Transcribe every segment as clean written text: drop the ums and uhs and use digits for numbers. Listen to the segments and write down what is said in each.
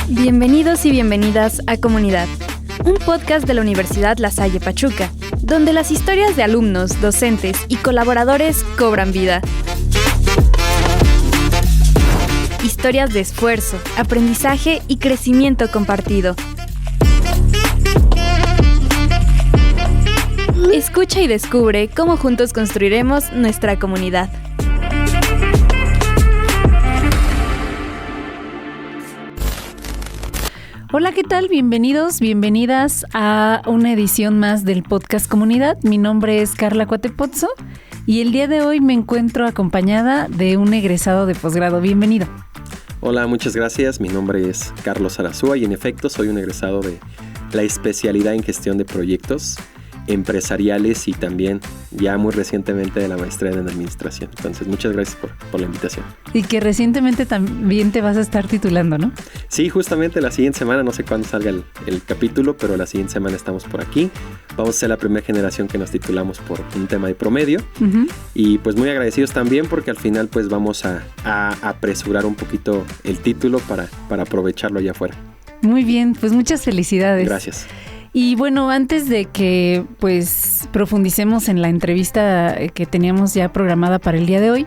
Bienvenidos y bienvenidas a Comunidad, un podcast de la Universidad La Salle Pachuca, donde las historias de alumnos, docentes y colaboradores cobran vida. Historias de esfuerzo, aprendizaje y crecimiento compartido. Escucha y descubre cómo juntos construiremos nuestra comunidad. Hola, ¿qué tal? Bienvenidos, bienvenidas a una edición más del podcast Comunidad. Mi nombre es Carla Cuatepozzo y el día de hoy me encuentro acompañada de un egresado de posgrado. Bienvenido. Hola, muchas gracias. Mi nombre es Carlos Arazúa y en efecto soy un egresado de la especialidad en gestión de proyectos empresariales y también ya muy recientemente de la maestría en administración. Entonces, muchas gracias por la invitación. Y que recientemente también te vas a estar titulando, ¿no? Sí, justamente la siguiente semana, no sé cuándo salga el capítulo, pero la siguiente semana estamos por aquí. Vamos a ser la primera generación que nos titulamos por un tema de promedio. Uh-huh. Y pues muy agradecidos también porque al final pues vamos a apresurar un poquito el título para aprovecharlo allá afuera. Muy bien, pues muchas felicidades. Gracias. Y bueno, antes de que pues profundicemos en la entrevista que teníamos ya programada para el día de hoy,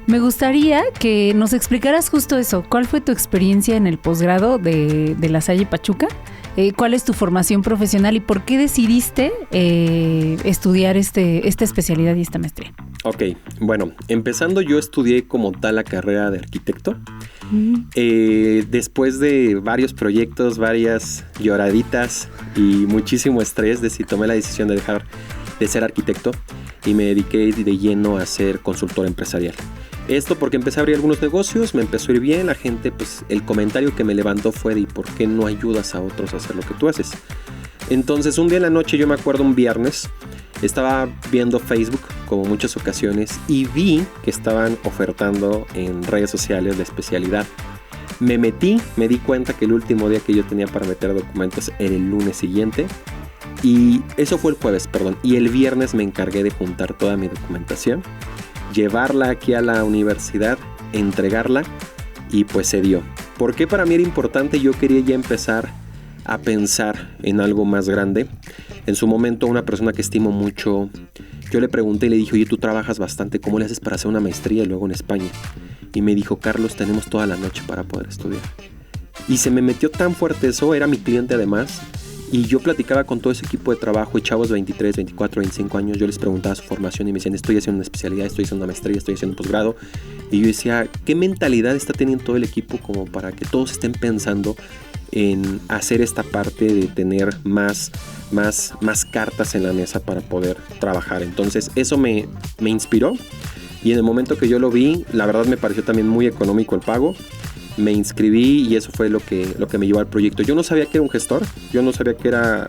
me gustaría que nos explicaras justo eso. ¿Cuál fue tu experiencia en el posgrado de La Salle Pachuca? ¿Cuál es tu formación profesional y por qué decidiste estudiar esta especialidad y esta maestría? Ok, bueno, empezando yo estudié como tal la carrera de arquitecto. Después de varios proyectos, varias lloraditas y muchísimo estrés, tomé la decisión de dejar de ser arquitecto y me dediqué de lleno a ser consultor empresarial. Esto porque empecé a abrir algunos negocios, me empezó a ir bien, la gente, pues el comentario que me levantó fue de ¿y por qué no ayudas a otros a hacer lo que tú haces? Entonces un día en la noche, yo me acuerdo un viernes, estaba viendo Facebook como muchas ocasiones y vi que estaban ofertando en redes sociales la especialidad. Me metí, me di cuenta que el último día que yo tenía para meter documentos era el lunes siguiente y eso fue el jueves, y el viernes me encargué de juntar toda mi documentación, llevarla aquí a la universidad, entregarla y pues se dio. ¿Por qué para mí era importante? Yo quería ya empezar a pensar en algo más grande. En su momento una persona que estimo mucho, yo le pregunté y le dije, oye, tú trabajas bastante, ¿cómo le haces para hacer una maestría y luego en España? Y me dijo, Carlos, tenemos toda la noche para poder estudiar. Y se me metió tan fuerte eso, era mi cliente además, y yo platicaba con todo ese equipo de trabajo y chavos 23, 24, 25 años, yo les preguntaba su formación y me decían, estoy haciendo una especialidad, estoy haciendo una maestría, estoy haciendo un posgrado. Y yo decía, ¿qué mentalidad está teniendo todo el equipo como para que todos estén pensando en hacer esta parte de tener más cartas en la mesa para poder trabajar? Entonces eso me inspiró y en el momento que yo lo vi, la verdad me pareció también muy económico el pago. Me inscribí y eso fue lo que me llevó al proyecto. Yo no sabía que era un gestor, yo no sabía que era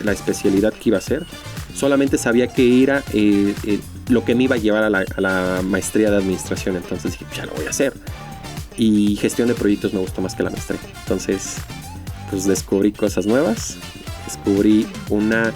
la especialidad que iba a hacer. Solamente sabía que era lo que me iba a llevar a la maestría de administración. Entonces dije, ya lo voy a hacer. Y gestión de proyectos me gustó más que la maestría. Entonces, pues descubrí cosas nuevas. Descubrí una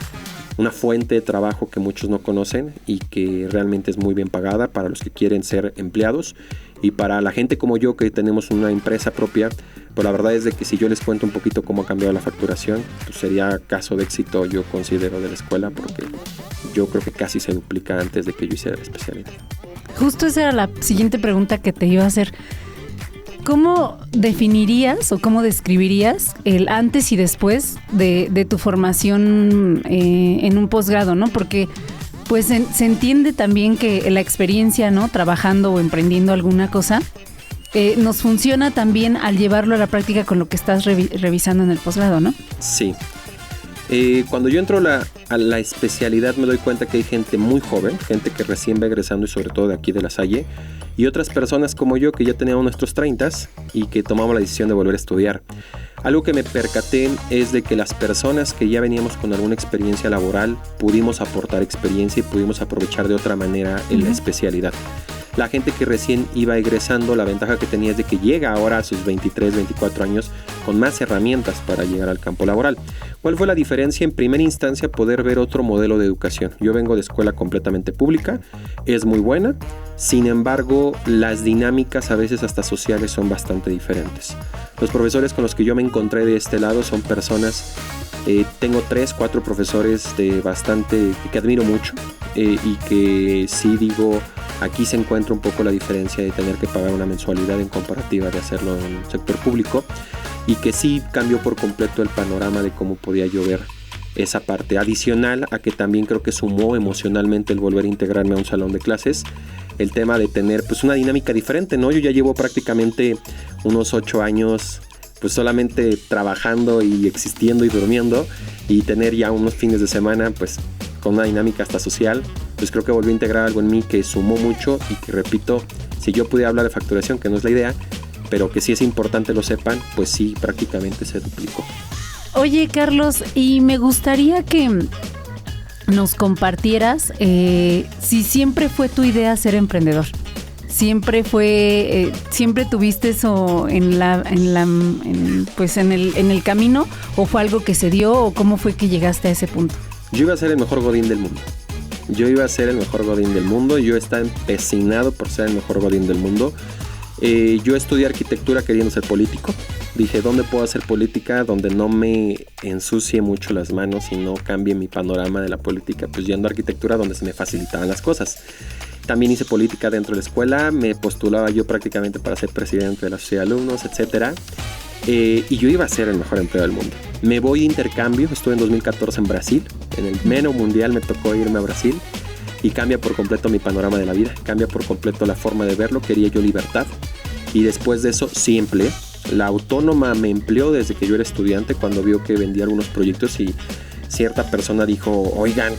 fuente de trabajo que muchos no conocen y que realmente es muy bien pagada para los que quieren ser empleados. Y para la gente como yo que tenemos una empresa propia, pues la verdad es de que si yo les cuento un poquito cómo ha cambiado la facturación, pues sería caso de éxito, yo considero, de la escuela, porque yo creo que casi se duplica antes de que yo hiciera la especialidad. Justo esa era la siguiente pregunta que te iba a hacer. ¿Cómo definirías o cómo describirías el antes y después de tu formación en un posgrado, ¿no? Porque pues se entiende también que la experiencia, ¿no? Trabajando o emprendiendo alguna cosa, nos funciona también al llevarlo a la práctica con lo que estás revisando en el posgrado, ¿no? Sí. Cuando yo entro a la especialidad me doy cuenta que hay gente muy joven, gente que recién va egresando y sobre todo de aquí de La Salle, y otras personas como yo que ya teníamos nuestros 30s y que tomamos la decisión de volver a estudiar. Algo que me percaté es de que las personas que ya veníamos con alguna experiencia laboral pudimos aportar experiencia y pudimos aprovechar de otra manera en la especialidad. La gente que recién iba egresando, la ventaja que tenía es de que llega ahora a sus 23, 24 años con más herramientas para llegar al campo laboral. ¿Cuál fue la diferencia? En primera instancia, poder ver otro modelo de educación. Yo vengo de escuela completamente pública, es muy buena, sin embargo, las dinámicas a veces hasta sociales son bastante diferentes. Los profesores con los que yo me encontré de este lado son personas, tengo 3, 4 profesores que admiro mucho y que sí digo, aquí se encuentra un poco la diferencia de tener que pagar una mensualidad en comparativa de hacerlo en el sector público, y que sí cambió por completo el panorama de cómo podía yo ver esa parte. Adicional a que también creo que sumó emocionalmente el volver a integrarme a un salón de clases, el tema de tener pues una dinámica diferente, ¿no? Yo ya llevo prácticamente unos 8 años pues solamente trabajando y existiendo y durmiendo, y tener ya unos fines de semana pues con una dinámica hasta social, pues creo que volví a integrar algo en mí que sumó mucho y que, repito, si yo pudiera hablar de facturación, que no es la idea, pero que sí es importante lo sepan, pues sí, prácticamente se duplicó. Oye, Carlos, y me gustaría que nos compartieras si siempre fue tu idea ser emprendedor. Siempre tuviste eso en el camino, o fue algo que se dio, o cómo fue que llegaste a ese punto. Yo iba a ser el mejor godín del mundo. Yo estaba empecinado por ser el mejor godín del mundo. Yo estudié arquitectura queriendo ser político. Dije, ¿dónde puedo hacer política donde no me ensucie mucho las manos y no cambie mi panorama de la política? Pues yendo a arquitectura, donde se me facilitaban las cosas. También hice política dentro de la escuela, me postulaba yo prácticamente para ser presidente de la sociedad de alumnos, etc. Y yo iba a ser el mejor empleado del mundo. Me voy a intercambio, estuve en 2014 en Brasil, en el MENO mundial me tocó irme a Brasil, y cambia por completo mi panorama de la vida, cambia por completo la forma de verlo. Quería yo libertad, y después de eso sí empleé. La autónoma me empleó desde que yo era estudiante, cuando vio que vendía algunos proyectos y cierta persona dijo, oigan,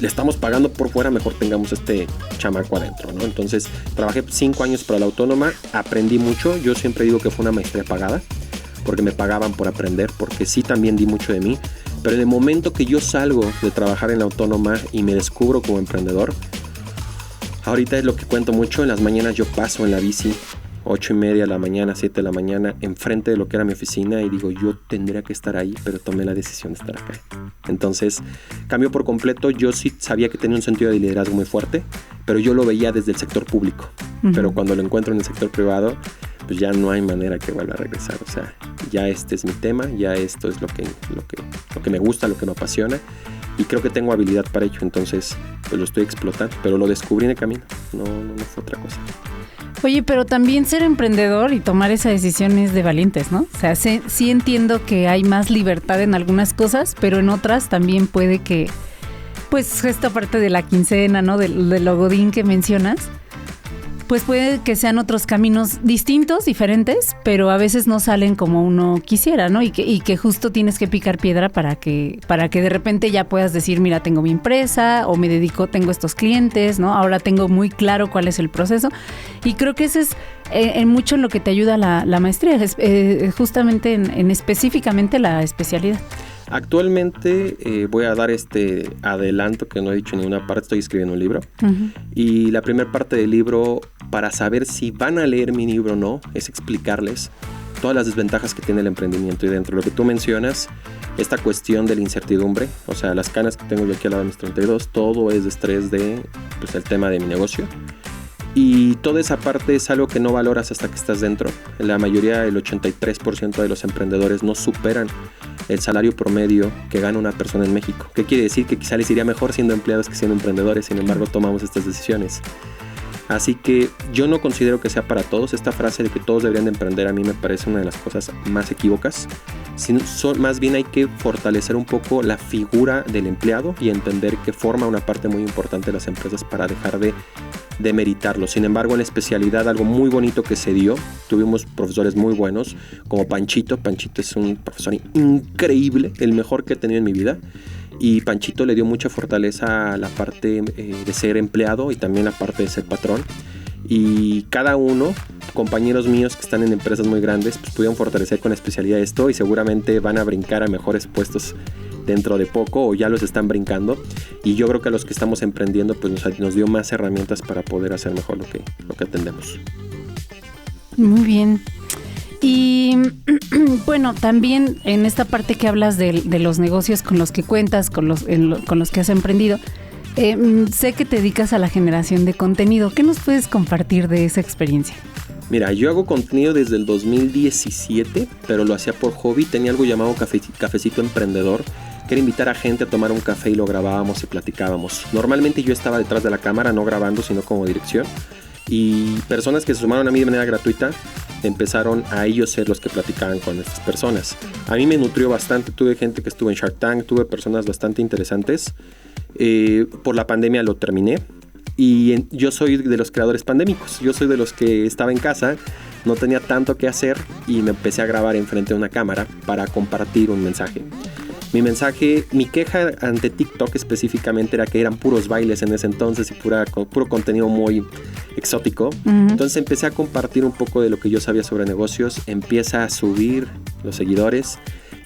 le estamos pagando por fuera, mejor tengamos este chamaco adentro, ¿no? Entonces trabajé 5 años para la autónoma, aprendí mucho. Yo siempre digo que fue una maestría pagada, porque me pagaban por aprender, porque sí también di mucho de mí. Pero en el momento que yo salgo de trabajar en la autónoma y me descubro como emprendedor, ahorita es lo que cuento mucho. En las mañanas yo paso en la bici 8:30 de la mañana, 7 de la mañana, enfrente de lo que era mi oficina, y digo, yo tendría que estar ahí, pero tomé la decisión de estar acá. Entonces cambió por completo. Yo sí sabía que tenía un sentido de liderazgo muy fuerte, pero yo lo veía desde el sector público. Pero cuando lo encuentro en el sector privado, pues ya no hay manera que vuelva a regresar. O sea, ya este es mi tema, ya esto es lo que me gusta, lo que me apasiona, y creo que tengo habilidad para ello. Entonces pues lo estoy explotando, pero lo descubrí en el camino, no fue otra cosa. Oye, pero también ser emprendedor y tomar esa decisión es de valientes, ¿no? O sea, sí entiendo que hay más libertad en algunas cosas, pero en otras también puede que, pues esta parte de la quincena, ¿no? De lo godín que mencionas, pues puede que sean otros caminos distintos, diferentes, pero a veces no salen como uno quisiera, ¿no? Y que justo tienes que picar piedra para que de repente ya puedas decir, mira, tengo mi empresa, o tengo estos clientes, ¿no? Ahora tengo muy claro cuál es el proceso. Y creo que eso es en mucho en lo que te ayuda la maestría, justamente en específicamente la especialidad. Actualmente voy a dar este adelanto que no he dicho en ninguna parte. Estoy escribiendo un libro. Y la primera parte del libro, para saber si van a leer mi libro o no, es explicarles todas las desventajas que tiene el emprendimiento. Y dentro de lo que tú mencionas, esta cuestión de la incertidumbre, o sea, las canas que tengo yo aquí al lado de mis 32, todo es de estrés de pues, el tema de mi negocio. Y toda esa parte es algo que no valoras hasta que estás dentro. La mayoría, el 83% de los emprendedores no superan el salario promedio que gana una persona en México. ¿Qué quiere decir? Que quizá les iría mejor siendo empleados que siendo emprendedores. Sin embargo, tomamos estas decisiones. Así que yo no considero que sea para todos. Esta frase de que todos deberían de emprender, a mí me parece una de las cosas más equívocas. Más bien hay que fortalecer un poco la figura del empleado y entender que forma una parte muy importante de las empresas para dejar de meritarlo. Sin embargo, en la especialidad, algo muy bonito que se dio, tuvimos profesores muy buenos, como Panchito. Panchito es un profesor increíble, el mejor que he tenido en mi vida. Y Panchito le dio mucha fortaleza a la parte de ser empleado y también la parte de ser patrón. Y cada uno, compañeros míos que están en empresas muy grandes, pues pudieron fortalecer con especialidad esto, y seguramente van a brincar a mejores puestos dentro de poco o ya los están brincando, y yo creo que a los que estamos emprendiendo pues nos dio más herramientas para poder hacer mejor lo que atendemos. Muy bien. Y bueno, también en esta parte que hablas de los negocios con los que cuentas, con los que has emprendido, sé que te dedicas a la generación de contenido. ¿Qué nos puedes compartir de esa experiencia? Mira, yo hago contenido desde el 2017, pero lo hacía por hobby. Tenía algo llamado Cafecito Emprendedor, que era invitar a gente a tomar un café y lo grabábamos y platicábamos. Normalmente yo estaba detrás de la cámara, no grabando, sino como dirección. Y personas que se sumaron a mí de manera gratuita empezaron a ellos ser los que platicaban con estas personas. A mí me nutrió bastante, tuve gente que estuvo en Shark Tank, tuve personas bastante interesantes. Por la pandemia lo terminé y yo soy de los creadores pandémicos. Yo soy de los que estaba en casa, no tenía tanto que hacer y me empecé a grabar enfrente de una cámara para compartir un mensaje. Mi queja ante TikTok específicamente era que eran puros bailes en ese entonces y puro contenido muy exótico. Uh-huh. Entonces empecé a compartir un poco de lo que yo sabía sobre negocios, empieza a subir los seguidores,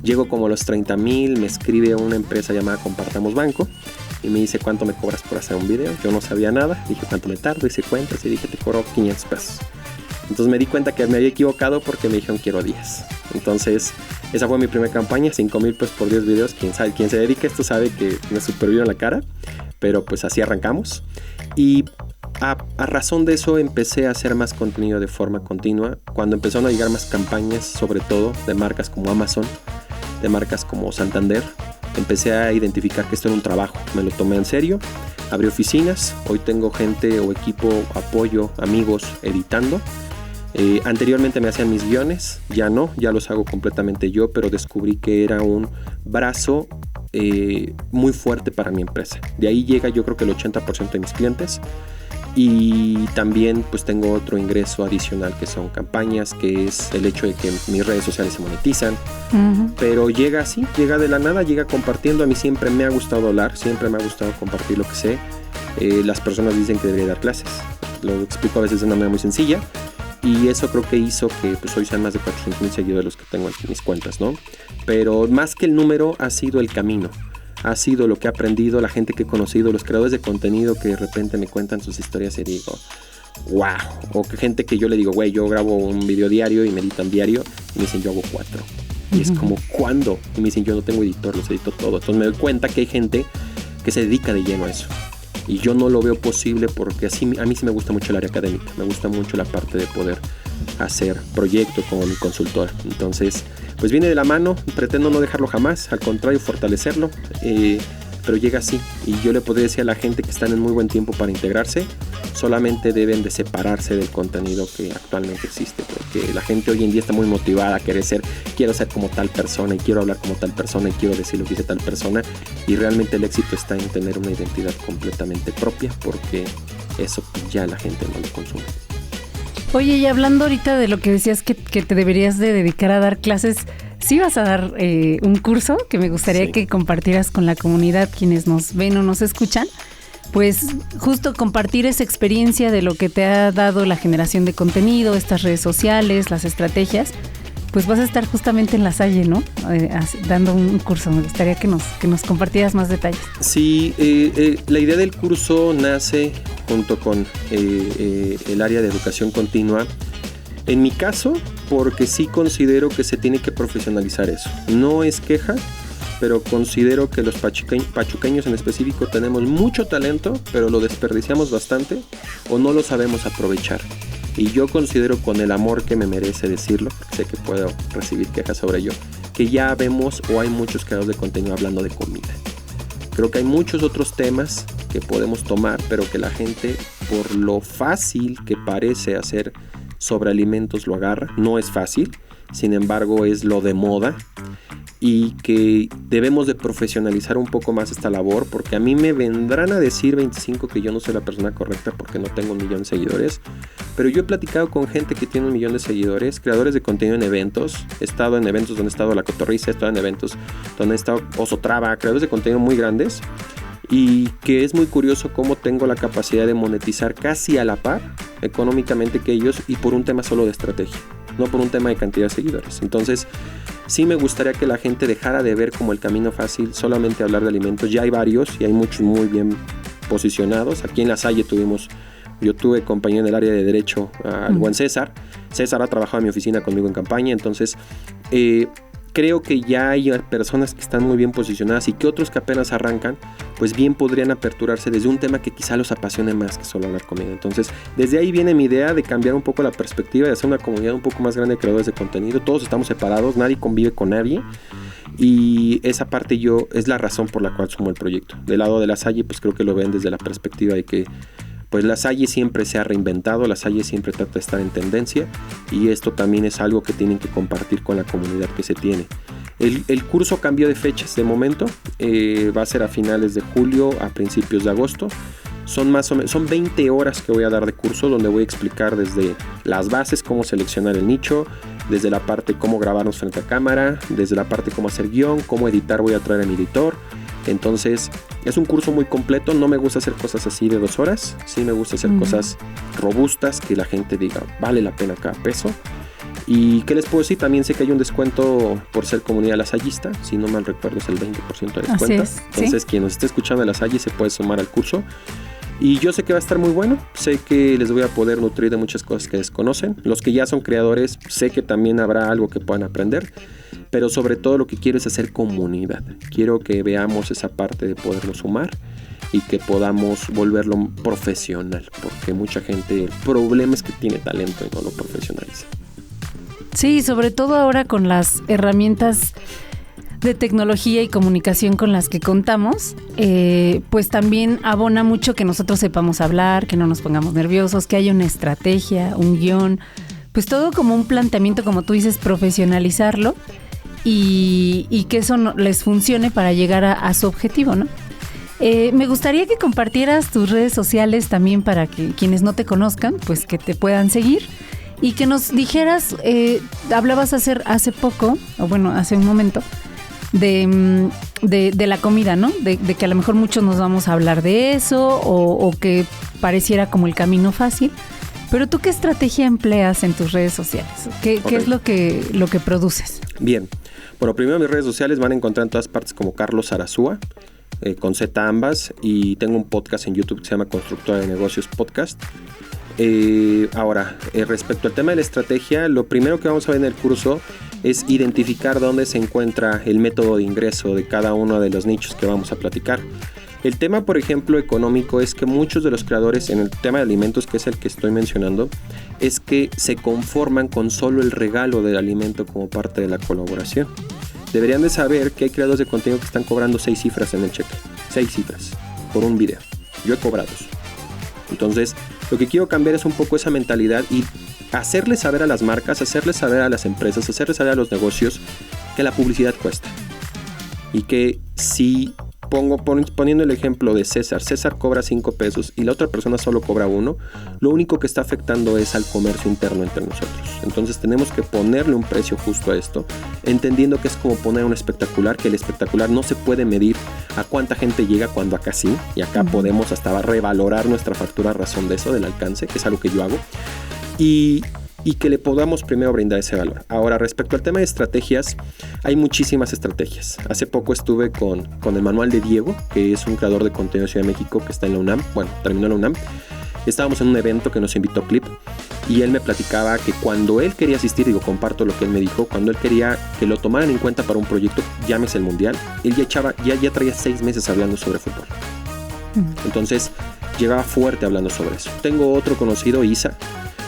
llego como a los 30,000, me escribe una empresa llamada Compartamos Banco y me dice ¿cuánto me cobras por hacer un video? Yo no sabía nada, dije ¿cuánto me tardo? Hice cuentas y dije te cobro 500 pesos. Entonces me di cuenta que me había equivocado porque me dijeron quiero 10. Entonces esa fue mi primera campaña, 5,000 pesos por 10 videos. Quien se dedica a esto sabe que me supervieron la cara, pero pues así arrancamos. Y a razón de eso empecé a hacer más contenido de forma continua. Cuando empezaron a llegar más campañas, sobre todo de marcas como Amazon, de marcas como Santander, empecé a identificar que esto era un trabajo. Me lo tomé en serio, abrí oficinas, hoy tengo gente o equipo, apoyo, amigos editando. Anteriormente me hacían mis guiones, ya no, ya los hago completamente yo, pero descubrí que era un brazo muy fuerte para mi empresa. De ahí llega yo creo que el 80% de mis clientes. Y también pues tengo otro ingreso adicional que son campañas, que es el hecho de que mis redes sociales se monetizan. Uh-huh. Pero llega así, llega de la nada, llega compartiendo. A mí siempre me ha gustado hablar, siempre me ha gustado compartir lo que sé. Las personas dicen que debería dar clases, lo explico a veces de una manera muy sencilla. Y eso creo que hizo que pues, hoy sean más de 400,000 seguidores los que tengo en mis cuentas, ¿no? Pero más que el número ha sido el camino. Ha sido lo que he aprendido, la gente que he conocido, los creadores de contenido que de repente me cuentan sus historias y digo, wow. O que gente que yo le digo, güey, yo grabo un video diario y me editan diario. Y me dicen, yo hago 4. Y es como, ¿cuándo? Y me dicen, yo no tengo editor, los edito todo. Entonces me doy cuenta que hay gente que se dedica de lleno a eso. Y yo no lo veo posible porque a mí sí me gusta mucho el área académica. Me gusta mucho la parte de poder hacer proyectos como mi consultora. Entonces, pues viene de la mano. Pretendo no dejarlo jamás. Al contrario, fortalecerlo. Pero llega así. Y yo le podría decir a la gente que están en muy buen tiempo para integrarse. Solamente deben de separarse del contenido que actualmente existe. Porque la gente hoy en día está muy motivada a querer quiero ser como tal persona y quiero hablar como tal persona y quiero decir lo que dice tal persona. Y realmente el éxito está en tener una identidad completamente propia porque eso ya la gente no lo consume. Oye, y hablando ahorita de lo que decías que te deberías de dedicar a dar clases, ¿sí vas a dar un curso que me gustaría que compartieras con la comunidad, quienes nos ven o nos escuchan? Pues justo compartir esa experiencia de lo que te ha dado la generación de contenido, estas redes sociales, las estrategias. Pues vas a estar justamente en La Salle, ¿no? Dando un curso. Me gustaría que nos compartieras más detalles. Sí, la idea del curso nace junto con el área de educación continua. En mi caso, porque sí considero que se tiene que profesionalizar eso. No es queja, pero considero que los pachuqueños en específico tenemos mucho talento, pero lo desperdiciamos bastante o no lo sabemos aprovechar. Y yo considero, con el amor que me merece decirlo, porque sé que puedo recibir quejas sobre ello, que ya vemos o hay muchos creadores de contenido hablando de comida. Creo que hay muchos otros temas que podemos tomar, pero que la gente, por lo fácil que parece hacer sobre alimentos, lo agarra. No es fácil, sin embargo es lo de moda. Y que debemos de profesionalizar un poco más esta labor, porque a mí me vendrán a decir 25 que yo no soy la persona correcta porque no tengo 1,000,000 de seguidores, pero yo he platicado con gente que tiene 1,000,000 de seguidores, creadores de contenido en eventos. He estado en eventos donde ha estado La Cotorrisa, he estado en eventos donde ha estado Oso Traba, creadores de contenido muy grandes, y que es muy curioso cómo tengo la capacidad de monetizar casi a la par económicamente que ellos, y por un tema solo de estrategia. no por un tema de cantidad de seguidores. Entonces, sí me gustaría que la gente dejara de ver como el camino fácil solamente hablar de alimentos. Ya hay varios y hay muchos muy bien posicionados. Aquí en La Salle yo tuve compañía en el área de Derecho, al buen César. César ha trabajado en mi oficina conmigo en campaña, entonces creo que ya hay personas que están muy bien posicionadas y que otros que apenas arrancan, pues bien podrían aperturarse desde un tema que quizá los apasione más que solo la comida. Entonces, desde ahí viene mi idea de cambiar un poco la perspectiva, de hacer una comunidad un poco más grande de creadores de contenido. Todos estamos separados, nadie convive con nadie. Y esa parte es la razón por la cual sumo el proyecto. Del lado de La Salle, pues creo que lo ven desde la perspectiva de que pues La Salle siempre se ha reinventado, La Salle siempre trata de estar en tendencia, y esto también es algo que tienen que compartir con la comunidad que se tiene. El curso cambió de fechas de momento, va a ser a finales de julio, a principios de agosto. Son 20 horas que voy a dar de curso, donde voy a explicar desde las bases, cómo seleccionar el nicho, desde la parte cómo grabarnos frente a cámara, desde la parte cómo hacer guión, cómo editar, voy a traer a mi editor. Entonces es un curso muy completo. No me gusta hacer cosas así de 2 horas, sí me gusta hacer cosas robustas, que la gente diga vale la pena cada peso. Y qué les puedo decir, también sé que hay un descuento por ser comunidad lasallista, si no mal recuerdo es el 20% de descuento. Así es, entonces quien nos esté escuchando de La Salle se puede sumar al curso. Y yo sé que va a estar muy bueno, sé que les voy a poder nutrir de muchas cosas que desconocen. Los que ya son creadores, sé que también habrá algo que puedan aprender, pero sobre todo lo que quiero es hacer comunidad. Quiero que veamos esa parte de poderlo sumar y que podamos volverlo profesional, porque mucha gente, el problema es que tiene talento y no lo profesionaliza. Sí, sobre todo ahora con las herramientas de tecnología y comunicación con las que contamos, pues también abona mucho que nosotros sepamos hablar, que no nos pongamos nerviosos, que haya una estrategia, un guión, pues todo como un planteamiento, como tú dices, profesionalizarlo y que eso les funcione para llegar a su objetivo, ¿no? Me gustaría que compartieras tus redes sociales también para que quienes no te conozcan, pues que te puedan seguir. Y que nos dijeras, hablabas hace poco, o bueno, hace un momento, de la comida, ¿no? De que a lo mejor muchos nos vamos a hablar de eso o que pareciera como el camino fácil. Pero ¿tú qué estrategia empleas en tus redes sociales? ¿Qué es lo que produces? Bien. Bueno, primero mis redes sociales van a encontrar en todas partes como Carlos Arazúa, con Z ambas, y tengo un podcast en YouTube que se llama Constructora de Negocios Podcast. Ahora, respecto al tema de la estrategia, lo primero que vamos a ver en el curso es identificar dónde se encuentra el método de ingreso de cada uno de los nichos que vamos a platicar. El tema, por ejemplo, económico, es que muchos de los creadores en el tema de alimentos, que es el que estoy mencionando, es que se conforman con solo el regalo del alimento como parte de la colaboración. Deberían de saber que hay creadores de contenido que están cobrando 6 cifras en el cheque, 6 cifras por un video. Yo he cobrado eso. Entonces, lo que quiero cambiar es un poco esa mentalidad y hacerles saber a las marcas, hacerles saber a las empresas, hacerles saber a los negocios que la publicidad cuesta. Y que si poniendo el ejemplo de César cobra 5 pesos y la otra persona solo cobra 1, lo único que está afectando es al comercio interno entre nosotros. Entonces tenemos que ponerle un precio justo a esto, entendiendo que es como poner un espectacular, que el espectacular no se puede medir a cuánta gente llega, cuando acá sí, y acá podemos hasta revalorar nuestra factura a razón de eso, del alcance, que es algo que yo hago, y que le podamos primero brindar ese valor. Ahora, respecto al tema de estrategias, hay muchísimas estrategias. Hace poco estuve con el manual de Diego, que es un creador de contenido de Ciudad de México que está en la UNAM, bueno, terminó en la UNAM. Estábamos en un evento que nos invitó Clip y él me platicaba que cuando él quería asistir, comparto lo que él me dijo, cuando él quería que lo tomaran en cuenta para un proyecto, llámese el Mundial, él ya traía 6 meses hablando sobre fútbol. Entonces, llegaba fuerte hablando sobre eso. Tengo otro conocido, Isa,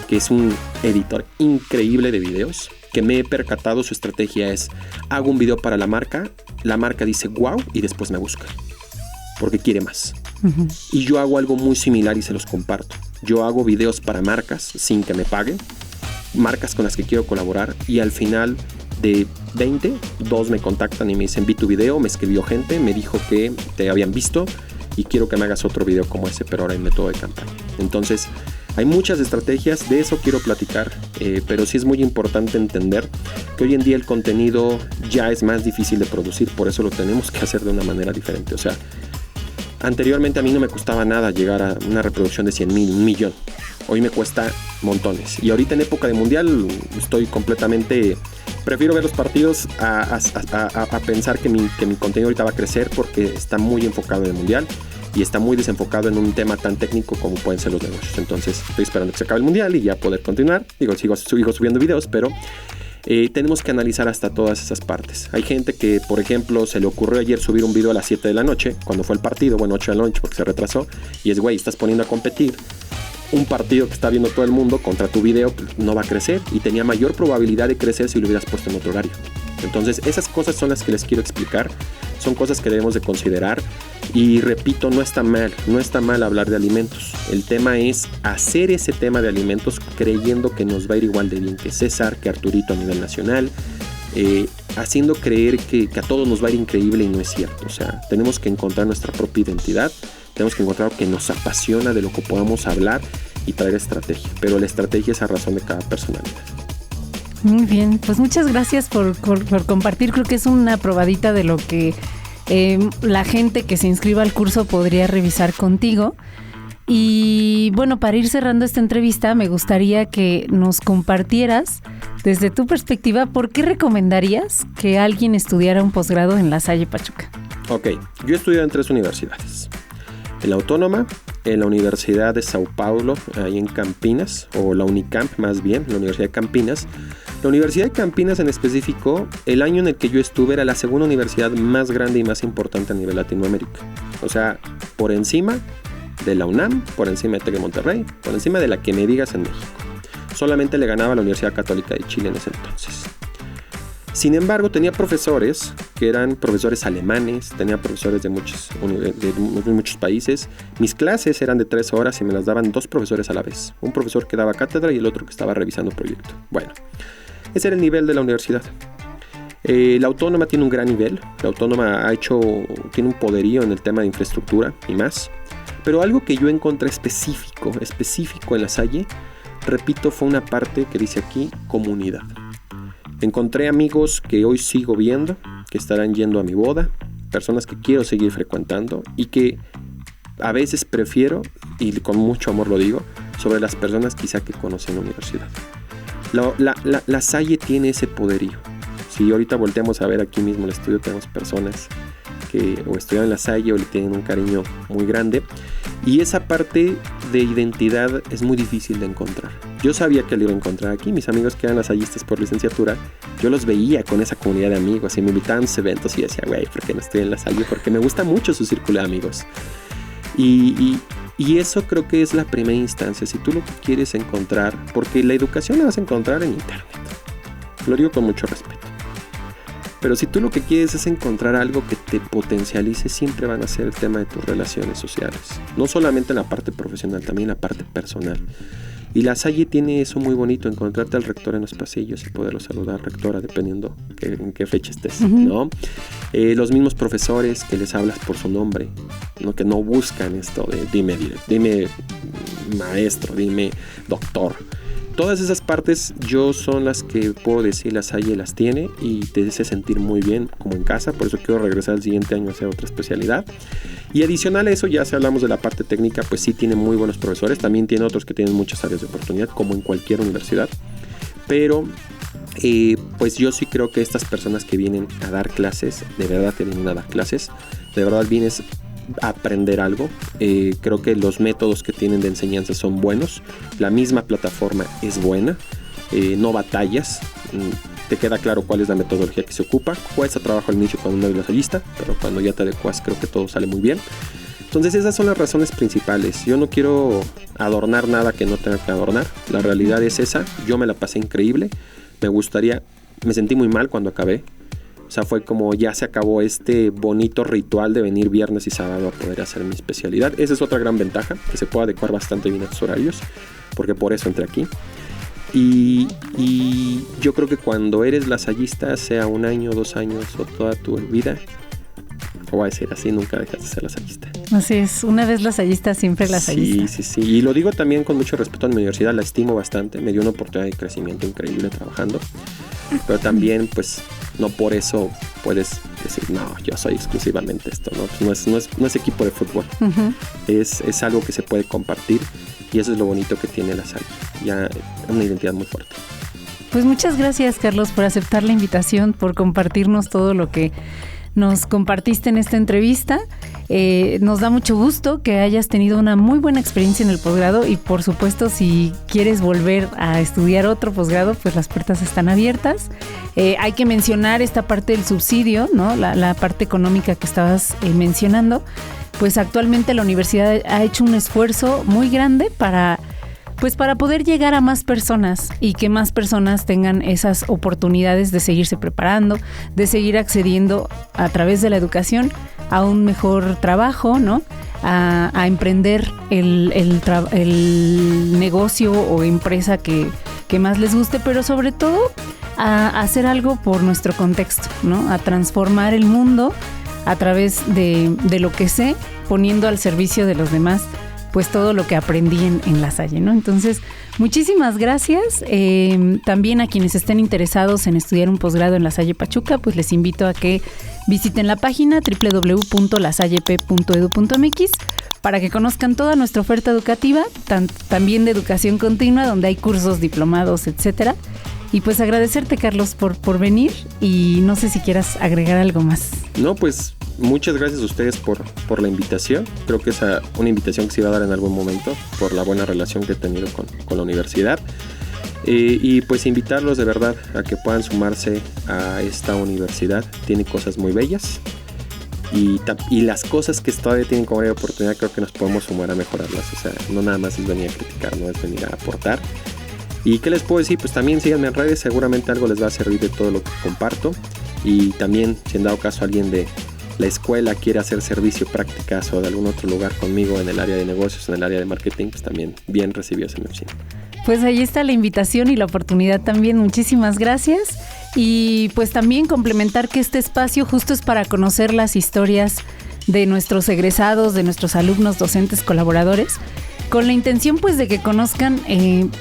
que es un editor increíble de videos, que me he percatado su estrategia es, hago un video para la marca dice wow y después me busca, porque quiere más. Y yo hago algo muy similar y se los comparto. Yo hago videos para marcas sin que me paguen, marcas con las que quiero colaborar, y al final de 20, 2 me contactan y me dicen, vi tu video, me escribió gente, me dijo que te habían visto y quiero que me hagas otro video como ese, pero ahora en método de campaña. Entonces, hay muchas estrategias, de eso quiero platicar, pero sí es muy importante entender que hoy en día el contenido ya es más difícil de producir, por eso lo tenemos que hacer de una manera diferente. O sea, Anteriormente a mí no me costaba nada llegar a una reproducción de 100,000, 1,000,000. Hoy me cuesta montones. Y ahorita en época de mundial estoy completamente... Prefiero ver los partidos a pensar que mi contenido ahorita va a crecer, porque está muy enfocado en el mundial y está muy desenfocado en un tema tan técnico como pueden ser los negocios. Entonces estoy esperando que se acabe el mundial y ya poder continuar. Sigo subiendo videos, pero tenemos que analizar hasta todas esas partes. Hay gente que, por ejemplo, se le ocurrió ayer subir un video a las 7 de la noche, cuando fue el partido, 8 de la noche porque se retrasó, y es, güey, estás poniendo a competir un partido que está viendo todo el mundo contra tu video, no va a crecer, y tenía mayor probabilidad de crecer si lo hubieras puesto en otro horario. Entonces esas cosas son las que les quiero explicar, son cosas que debemos de considerar, y repito, no está mal hablar de alimentos. El tema es hacer ese tema de alimentos creyendo que nos va a ir igual de bien que César, que Arturito a nivel nacional, haciendo creer que a todos nos va a ir increíble, y no es cierto. O sea, tenemos que encontrar nuestra propia identidad, tenemos que encontrar lo que nos apasiona, de lo que podamos hablar y traer estrategia, pero la estrategia es a razón de cada personalidad. Muy bien, pues muchas gracias por compartir. Creo que es una probadita de lo que la gente que se inscriba al curso podría revisar contigo. Y bueno, para ir cerrando esta entrevista, me gustaría que nos compartieras desde tu perspectiva, ¿por qué recomendarías que alguien estudiara un posgrado en La Salle Pachuca? Ok, yo estudié en 3 universidades. En la Autónoma, en la Universidad de Sao Paulo, ahí en Campinas, o la Unicamp más bien, la Universidad de Campinas. La Universidad de Campinas en específico, el año en el que yo estuve, era la segunda universidad más grande y más importante a nivel Latinoamérica. O sea, por encima de la UNAM, por encima de TEC de Monterrey, por encima de la que me digas en México. Solamente le ganaba a la Universidad Católica de Chile en ese entonces. Sin embargo, tenía profesores que eran profesores alemanes, tenía profesores de muchos países. Mis clases eran de 3 horas y me las daban 2 profesores a la vez. Un profesor que daba cátedra y el otro que estaba revisando proyecto. Bueno, ese era el nivel de la universidad. La Autónoma tiene un gran nivel. La Autónoma tiene un poderío en el tema de infraestructura y más. Pero algo que yo encontré específico en La Salle, repito, fue una parte que dice aquí, comunidad. Encontré amigos que hoy sigo viendo, que estarán yendo a mi boda, personas que quiero seguir frecuentando y que a veces prefiero, y con mucho amor lo digo, sobre las personas quizá que conocen la universidad. La Salle tiene ese poderío. Si ahorita volteamos a ver aquí mismo el estudio, tenemos personas que o estudian en La Salle o le tienen un cariño muy grande, y esa parte de identidad es muy difícil de encontrar. Yo sabía que lo iba a encontrar aquí. Mis amigos que eran lasallistas por licenciatura, yo los veía con esa comunidad de amigos y me invitaban a sus eventos y decía, güey, ¿por qué no estoy en La Salle? Porque me gusta mucho su círculo de amigos. Y eso creo que es la primera instancia. Si tú lo quieres encontrar, porque la educación la vas a encontrar en internet, lo digo con mucho respeto, pero si tú lo que quieres es encontrar algo que te potencialice, siempre van a ser el tema de tus relaciones sociales, no solamente en la parte profesional, también en la parte personal. Y La Salle tiene eso muy bonito, encontrarte al rector en los pasillos y poderlo saludar, rectora, dependiendo en qué fecha estés, ¿no? Los mismos profesores que les hablas por su nombre, ¿no? Que no buscan esto de dime maestro, dime doctor. Todas esas partes yo son las que puedo decir La Salle las tiene y te hace sentir muy bien como en casa. Por eso quiero regresar el siguiente año a hacer otra especialidad. Y adicional a eso, ya si hablamos de la parte técnica, pues sí tiene muy buenos profesores. También tiene otros que tienen muchas áreas de oportunidad, como en cualquier universidad. Pero pues yo sí creo que estas personas que vienen a dar clases, de verdad te vienen a dar clases, de verdad vienes a aprender algo. Creo que los métodos que tienen de enseñanza son buenos, la misma plataforma es buena, no batallas, te queda claro cuál es la metodología que se ocupa. Cuesta trabajo al inicio cuando uno es lasallista, pero cuando ya te adecuas creo que todo sale muy bien. Entonces esas son las razones principales. Yo no quiero adornar nada que no tenga que adornar, la realidad es esa. Yo me la pasé increíble, me sentí muy mal cuando acabé. O sea, fue como ya se acabó este bonito ritual de venir viernes y sábado a poder hacer mi especialidad. Esa es otra gran ventaja, que se puede adecuar bastante bien a tus horarios, porque por eso entré aquí. Y yo creo que cuando eres lasallista, sea 1 año, 2 años o toda tu vida, voy a decir así, nunca dejas de ser lasallista. Así es, una vez lasallista, siempre lasallista. Sí. Y lo digo también con mucho respeto a mi universidad, la estimo bastante, me dio una oportunidad de crecimiento increíble trabajando, pero también pues no por eso puedes decir, no, yo soy exclusivamente esto, ¿no? Pues no es equipo de fútbol, es algo que se puede compartir y eso es lo bonito que tiene la Salle, ya una identidad muy fuerte. Pues muchas gracias, Carlos, por aceptar la invitación, por compartirnos todo lo que nos compartiste en esta entrevista. Nos da mucho gusto que hayas tenido una muy buena experiencia en el posgrado y por supuesto si quieres volver a estudiar otro posgrado, pues las puertas están abiertas. Hay que mencionar esta parte del subsidio, ¿no? La parte económica que estabas mencionando. Pues actualmente la universidad ha hecho un esfuerzo muy grande para poder llegar a más personas y que más personas tengan esas oportunidades de seguirse preparando, de seguir accediendo a través de la educación a un mejor trabajo, ¿no? A emprender el negocio o empresa que más les guste, pero sobre todo a hacer algo por nuestro contexto, ¿no? A transformar el mundo a través de lo que sé, poniendo al servicio de los demás pues todo lo que aprendí en La Salle, ¿no? Entonces, muchísimas gracias. También a quienes estén interesados en estudiar un posgrado en La Salle Pachuca, pues les invito a que visiten la página www.lasallep.edu.mx para que conozcan toda nuestra oferta educativa, también de educación continua, donde hay cursos, diplomados, etcétera. Y pues agradecerte, Carlos, por venir y no sé si quieras agregar algo más. No, pues muchas gracias a ustedes por la invitación. Creo que es una invitación que se iba a dar en algún momento por la buena relación que he tenido con la universidad. Y pues invitarlos de verdad a que puedan sumarse a esta universidad. Tiene cosas muy bellas y las cosas que todavía tienen como área de oportunidad creo que nos podemos sumar a mejorarlas. O sea, no nada más es venir a criticar, no es venir a aportar. ¿Y qué les puedo decir? Pues también síganme en redes, seguramente algo les va a servir de todo lo que comparto. Y también, si en dado caso alguien de la escuela quiere hacer servicio, prácticas o de algún otro lugar conmigo en el área de negocios, en el área de marketing, pues también bien recibidos en mi oficina. Pues ahí está la invitación y la oportunidad también. Muchísimas gracias. Y pues también complementar que este espacio justo es para conocer las historias de nuestros egresados, de nuestros alumnos, docentes, colaboradores, con la intención pues de que conozcan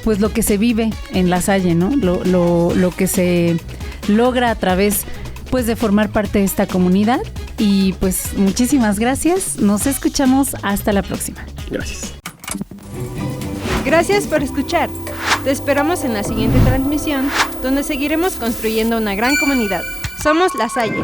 pues lo que se vive en La Salle, ¿no? Lo que se logra a través pues de formar parte de esta comunidad. Y pues muchísimas gracias. Nos escuchamos hasta la próxima. Gracias. Gracias por escuchar. Te esperamos en la siguiente transmisión, donde seguiremos construyendo una gran comunidad. Somos La Salle.